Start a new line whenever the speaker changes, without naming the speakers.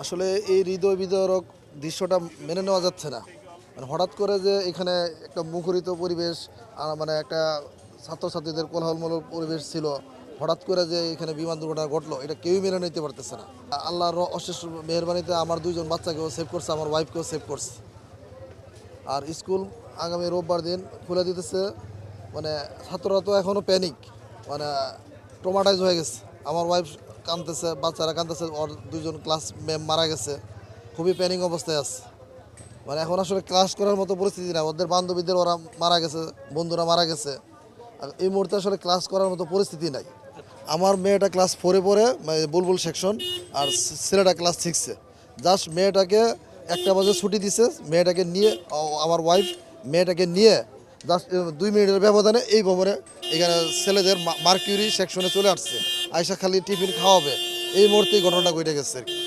আসলে এই হৃদয় বিদারক দৃশ্যটা মেনে নেওয়া যাচ্ছে না। মানে হঠাৎ করে যে এখানে একটা মুখরিত পরিবেশ, মানে একটা ছাত্রছাত্রীদের কোলাহলমূলক পরিবেশ ছিল, হঠাৎ করে যে এখানে বিমান দুর্ঘটনা ঘটলো, এটা কেউই মেনে নিতে পারতেছে না। আল্লাহর অশেষ মেহেরবানিতে আমার দুইজন বাচ্চাকেও সেভ করছে, আমার ওয়াইফকেও সেভ করছে। আর স্কুল আগামী রোববার দিন খুলে দিতেছে। মানে ছাত্ররা তো এখনও প্যানিক, মানে ট্রমাটাইজ হয়ে গেছে। আমার ওয়াইফ কাঁদতেছে, বাচ্চারা কাঁদতেছে, ওর দুইজন ক্লাস ম্যাম মারা গেছে, খুবই প্যানিক অবস্থায় আছে। মানে এখন আসলে ক্লাস করার মতো পরিস্থিতি না, ওদের বান্ধবীদের ওরা মারা গেছে, বন্ধুরা মারা গেছে। আর এই মুহূর্তে আসলে ক্লাস করার মতো পরিস্থিতি নাই। আমার মেয়েটা ক্লাস 4-এ পড়ে, মানে বুলবুল সেকশন, আর ছেলেটা ক্লাস 6-এ। জাস্ট মেয়েটাকে 1টা বাজে ছুটি দিছে, মেয়েটাকে নিয়ে আমার ওয়াইফ মেয়েটাকে নিয়ে জাস্ট 2 মিনিটের ব্যবধানে এই ভবনে এখানে ছেলেদের মার্কিউরি সেকশনে চলে আসছে। আয়সা খালি টিফিন খাওয়াবে, এই মুহূর্তে এই ঘটনাটা ঘটে গেছে।